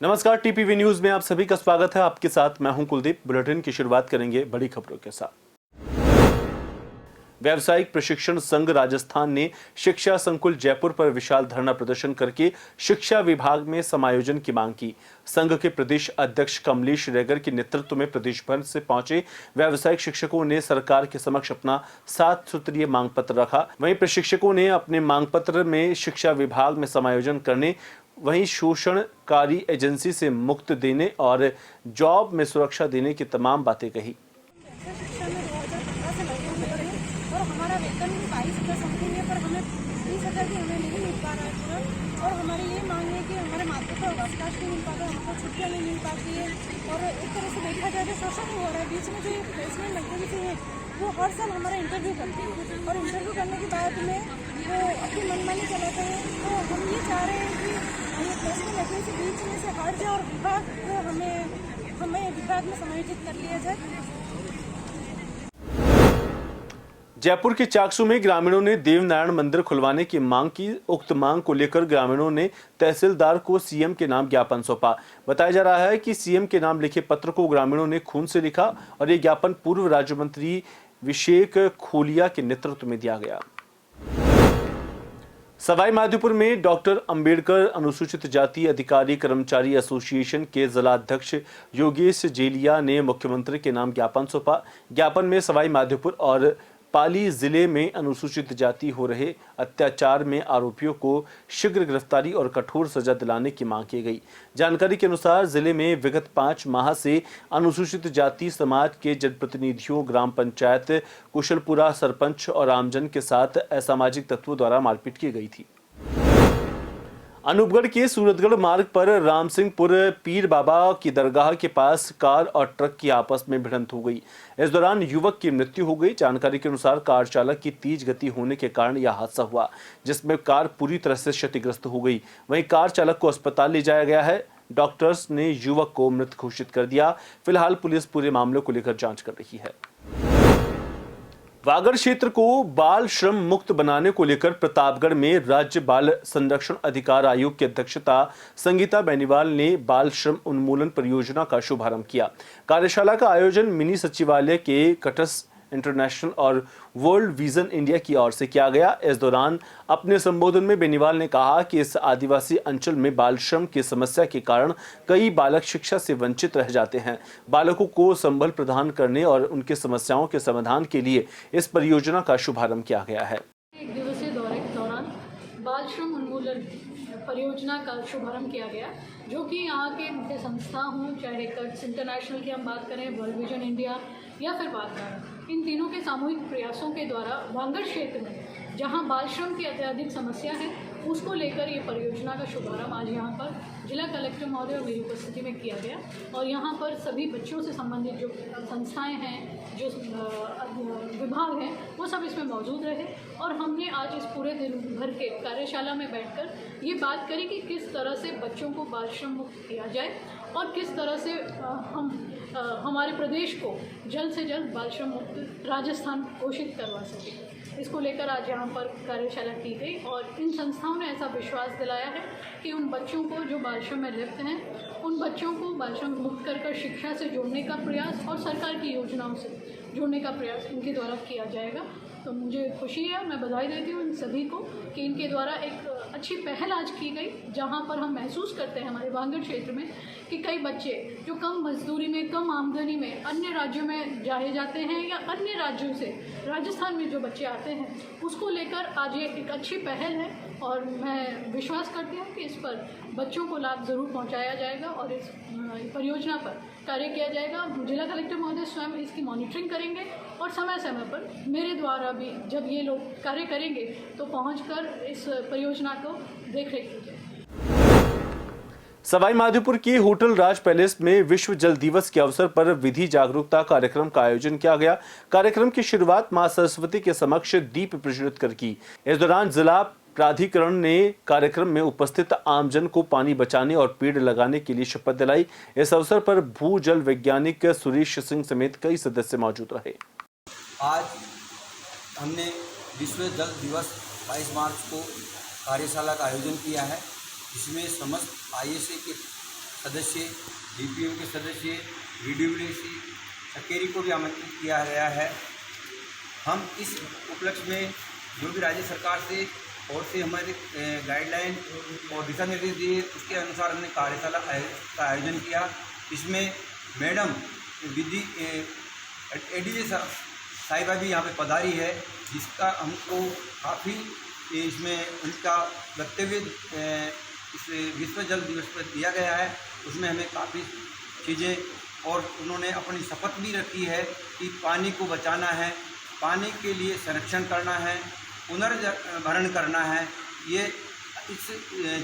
नमस्कार, TPV news में आप सभी का स्वागत है। आपके साथ मैं हूं कुलदीप। बुलेटिन की शुरुआत करेंगे बड़ी खबरों के साथ। व्यावसायिक प्रशिक्षण संघ राजस्थान ने शिक्षा संकुल जयपुर पर विशाल धरना प्रदर्शन करके शिक्षा विभाग में समायोजन की मांग की। संघ के प्रदेश अध्यक्ष कमलेश रेगर के नेतृत्व में प्रदेश भर से पहुंचे व्यावसायिक शिक्षकों ने सरकार के समक्ष अपना 7 सूत्रीय मांग पत्र रखा। वहीं प्रशिक्षकों ने अपने मांग पत्र में शिक्षा विभाग में समायोजन करने, वहीं शोषणकारी एजेंसी से मुक्त देने और जॉब में सुरक्षा देने की तमाम बातें कही। शिक्षा में 2015 से लगे हुए हैं और हमारा वेतन भी 22,000 समथिंग है, पर हमें 30,000 भी हमें नहीं मिल पा रहा है पूरा। और हमारी ये मांग है कि हमारे माता को अवकाश नहीं मिल पाता, हमको छुट्टियाँ नहीं मिल पाती है। और एक तरह से देखा जाए तो शोषण हो रहा है। बीच में जो ये प्लेसमेंट एजेंसी है वो हर साल हमारा इंटरव्यू करती है और इंटरव्यू करने के बाद में वो अपनी मनमानी चलाते हैं। तो हम ये चाह रहे हैं कि ये प्लेसमेंट एजेंसी बीच में से हट जाए और विभाग को हमें विभाग में समायोजित कर लिया जाए। जयपुर के चाकसू में ग्रामीणों ने देवनारायण मंदिर खुलवाने की मांग की। उक्त मांग को लेकर ग्रामीणों ने तहसीलदार को सीएम के नाम ज्ञापन सौंपा। बताया जा रहा है कि सीएम के नाम लिखे पत्र को ग्रामीणों ने खून से लिखा और ये ज्ञापन पूर्व राज्य मंत्री विशेक खोलिया के नेतृत्व में दिया गया। सवाई माधोपुर में डॉक्टर अंबेडकर अनुसूचित जाति अधिकारी कर्मचारी एसोसिएशन के जिलाध्यक्ष योगेश जेलिया ने मुख्यमंत्री के नाम ज्ञापन सौंपा। ज्ञापन में सवाई माधोपुर और पाली जिले में अनुसूचित जाति हो रहे अत्याचार में आरोपियों को शीघ्र गिरफ्तारी और कठोर सजा दिलाने की मांग की गई। जानकारी के अनुसार जिले में विगत 5 माह से अनुसूचित जाति समाज के जनप्रतिनिधियों, ग्राम पंचायत कुशलपुरा सरपंच और आमजन के साथ असामाजिक तत्वों द्वारा मारपीट की गई थी। अनूपगढ़ के सूरतगढ़ मार्ग पर रामसिंहपुर पीर बाबा की दरगाह के पास कार और ट्रक की आपस में भिड़ंत हो गई। इस दौरान युवक की मृत्यु हो गई। जानकारी के अनुसार कार चालक की तेज गति होने के कारण यह हादसा हुआ, जिसमें कार पूरी तरह से क्षतिग्रस्त हो गई। वहीं कार चालक को अस्पताल ले जाया गया है। डॉक्टर्स ने युवक को मृत घोषित कर दिया। फिलहाल पुलिस पूरे मामले को लेकर जाँच कर रही है। वागड़ क्षेत्र को बाल श्रम मुक्त बनाने को लेकर प्रतापगढ़ में राज्य बाल संरक्षण अधिकार आयोग की अध्यक्षता संगीता बेनीवाल ने बाल श्रम उन्मूलन परियोजना का शुभारंभ किया। कार्यशाला का आयोजन मिनी सचिवालय के कटस इंटरनेशनल और वर्ल्ड विजन इंडिया की ओर से किया गया। इस दौरान अपने संबोधन में बेनीवाल ने कहा कि इस आदिवासी अंचल में बाल श्रम की समस्या के कारण कई बालक शिक्षा से वंचित रह जाते हैं। बालकों को संबल प्रदान करने और उनकी समस्याओं के समाधान के लिए इस परियोजना का शुभारंभ किया गया है। एक दिवसीय दौरे के दौरान बाल श्रम उन्मूलन परियोजना का शुभारंभ किया गया, जो कि यहाँ के मुख्य संस्था हों, चाहे कट्स इंटरनेशनल की हम बात करें, वर्ल्ड विजन इंडिया या फिर वागड़, इन तीनों के सामूहिक प्रयासों के द्वारा वागड़ क्षेत्र में जहाँ बाल श्रम की अत्यधिक समस्या है, उसको लेकर ये परियोजना का शुभारंभ आज यहाँ पर जिला कलेक्टर महोदय और मेरी उपस्थिति में किया गया। और यहाँ पर सभी बच्चों से संबंधित जो संस्थाएं हैं, जो विभाग हैं, वो सब इसमें मौजूद रहे। और हमने आज इस पूरे दिन भर के कार्यशाला में बैठकर ये बात करी कि किस तरह से बच्चों को बाल श्रम मुक्त किया जाए और किस तरह से हम हमारे प्रदेश को जल्द से जल्द बाल श्रम मुक्त राजस्थान घोषित करवा सकें। इसको लेकर आज यहाँ पर कार्यशाला की गई और इन संस्थाओं ने ऐसा विश्वास दिलाया है कि उन बच्चों को जो बाल श्रम में लिप्त हैं, उन बच्चों को बाल श्रम मुक्त कर शिक्षा से जोड़ने का प्रयास और सरकार की योजनाओं से जोड़ने का प्रयास इनके द्वारा किया जाएगा। तो मुझे खुशी है, मैं बधाई देती हूँ इन सभी को कि इनके द्वारा एक अच्छी पहल आज की गई, जहाँ पर हम महसूस करते हैं हमारे वागड़ क्षेत्र में कि कई बच्चे जो कम मजदूरी में, कम आमदनी में अन्य राज्यों में जाए जाते हैं या अन्य राज्यों से राजस्थान में जो बच्चे आते हैं, उसको लेकर आज ये एक अच्छी पहल है। और मैं विश्वास करती हूँ कि इस पर बच्चों को लाभ ज़रूर पहुँचाया जाएगा और इस परियोजना पर कार्य किया जाएगा। जिला कलेक्टर महोदय स्वयं इसकी मॉनिटरिंग करेंगे और समय समय पर मेरे द्वारा भी जब ये लोग कार्य करेंगे तो पहुंचकर इस परियोजना को देखरेख की जाए। सवाई माधोपुर के होटल राज पैलेस में विश्व जल दिवस के अवसर पर विधि जागरूकता कार्यक्रम का आयोजन किया गया। कार्यक्रम की शुरुआत मां सरस्वती के समक्ष दीप प्रज्वलित कर की। इस दौरान जिला प्राधिकरण ने कार्यक्रम में उपस्थित आमजन को पानी बचाने और पेड़ लगाने के लिए शपथ दिलाई। इस अवसर पर भू जल वैज्ञानिक सुरेश सिंह समेत कई सदस्य मौजूद रहे। आज हमने विश्व जल दिवस 22 मार्च को कार्यशाला का आयोजन किया है। इसमें समस्त आईएसए के सदस्य, DPO के सदस्य, VDVDC सकेरी को भी आमंत्रित किया गया है। हम इस उपलक्ष्य में जो भी राज्य सरकार से और से हमारे गाइडलाइन और दिशा निर्देश दिए, उसके अनुसार हमने कार्यशाला का आयोजन किया। इसमें मैडम विधि ADJ साहिबा भी यहाँ पे पधारी है, जिसका हमको काफ़ी इसमें उनका वक्तव्य इस विश्व जल दिवस पर दिया गया है। उसमें हमें काफ़ी चीज़ें और उन्होंने अपनी शपथ भी रखी है कि पानी को बचाना है, पानी के लिए संरक्षण करना है, पुनर्भरण करना है। ये इस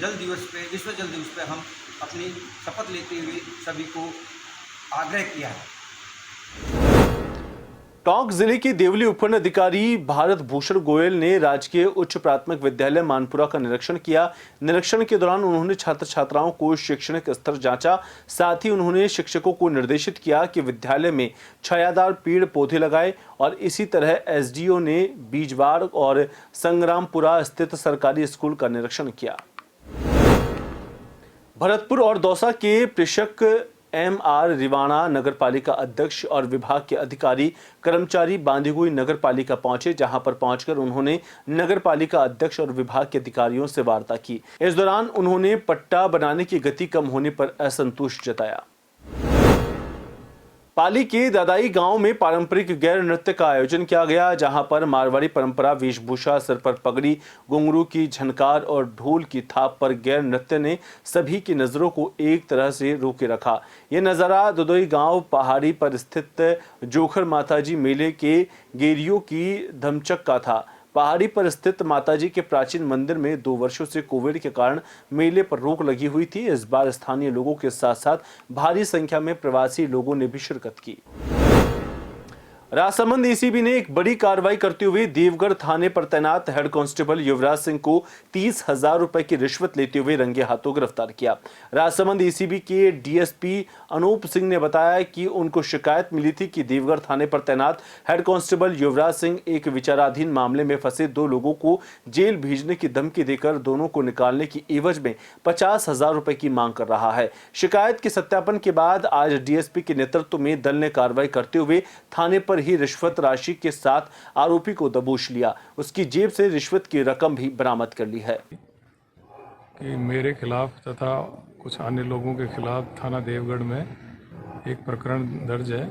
जल दिवस पे, विश्व जल दिवस पे हम अपनी शपथ लेते हुए सभी को आग्रह किया है। टोंक जिले के देवली उपखंड अधिकारी भारत भूषण गोयल ने राजकीय उच्च प्राथमिक विद्यालय मानपुरा का निरीक्षण किया। निरीक्षण के दौरान उन्होंने छात्र छात्राओं को शैक्षणिक स्तर जांचा। साथ ही उन्होंने शिक्षकों को निर्देशित किया कि विद्यालय में छायादार पेड़ पौधे लगाएं और इसी तरह SDO ने बीजवाड़ और संग्रामपुरा स्थित सरकारी स्कूल का निरीक्षण किया। भरतपुर और दौसा के प्रेषक MR रिवाणा नगरपालिका अध्यक्ष और विभाग के अधिकारी कर्मचारी बांदीकुई नगरपालिका पहुंचे, जहां पर पहुंचकर उन्होंने नगरपालिका अध्यक्ष और विभाग के अधिकारियों से वार्ता की। इस दौरान उन्होंने पट्टा बनाने की गति कम होने पर असंतोष जताया। पाली के दादाई गांव में पारंपरिक गैर नृत्य का आयोजन किया गया, जहां पर मारवाड़ी परंपरा वेशभूषा, सिर पर पगड़ी, घुंघरू की झनकार और ढोल की थाप पर गैर नृत्य ने सभी की नजरों को एक तरह से रोके रखा। यह नजारा दादाई गांव पहाड़ी पर स्थित जोखर माताजी मेले के गेरियों की धमचक का था। पहाड़ी पर स्थित माताजी के प्राचीन मंदिर में 2 वर्षों से कोविड के कारण मेले पर रोक लगी हुई थी। इस बार स्थानीय लोगों के साथ साथ भारी संख्या में प्रवासी लोगों ने भी शिरकत की। राजसमंद ACB ने एक बड़ी कार्रवाई करते हुए देवगढ़ थाने पर तैनात हेड कांस्टेबल युवराज सिंह को 30,000 रुपए की रिश्वत लेते हुए रंगे हाथों गिरफ्तार किया। राजसमंद ACB के DSP अनूप सिंह ने बताया कि उनको शिकायत मिली थी कि देवगढ़ थाने पर तैनात हेड कांस्टेबल युवराज सिंह एक विचाराधीन मामले में फंसे 2 लोगों को जेल भेजने की धमकी देकर दोनों को निकालने की एवज में 50,000 रुपए की मांग कर रहा है। शिकायत के सत्यापन के बाद आज DSP के नेतृत्व में दल ने कार्रवाई करते हुए थाने पर ही रिश्वत राशि के साथ आरोपी को दबोच लिया। उसकी जेब से रिश्वत की रकम भी बरामद कर ली है। कि मेरे खिलाफ तथा कुछ अन्य लोगों के खिलाफ थाना देवगढ़ में एक प्रकरण दर्ज है,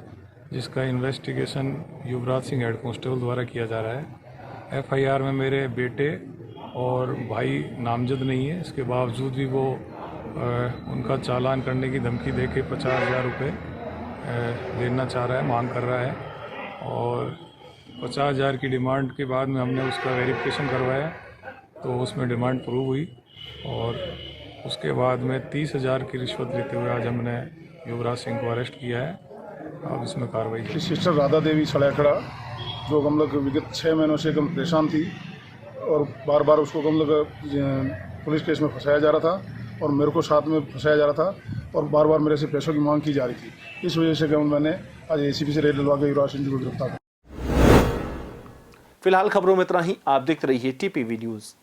जिसका investigation Yuvraj Singh head constable द्वारा किया जा रहा है। FIR में मेरे बेटे और भाई नामजद नहीं है, इसके बावजूद भी वो उनका चालान करने की धमकी देके 50,000 रुपये देना चाह रहा है, मांग कर रहा है। और 50,000 की डिमांड के बाद में हमने उसका वेरिफिकेशन करवाया, तो उसमें डिमांड प्रूव हुई और उसके बाद में 30,000 की रिश्वत लेते हुए आज हमने युवराज सिंह को अरेस्ट किया है। अब इसमें कार्रवाई की। सिस्टर राधा देवी सड़ैखड़ा, जो हम लोग विगत 6 महीनों से कम परेशान थी और बार बार उसको हम लोग पुलिस केस में फंसाया जा रहा था और मेरे को साथ में फंसाया जा रहा था और बार बार मेरे से पैसों की मांग की जा रही थी। इस वजह से मैंने आज ACB से रेड डलवा के युवराज सिंह को गिरफ्तार किया। फिलहाल खबरों में इतना ही। आप देखते रहिए TPV न्यूज़।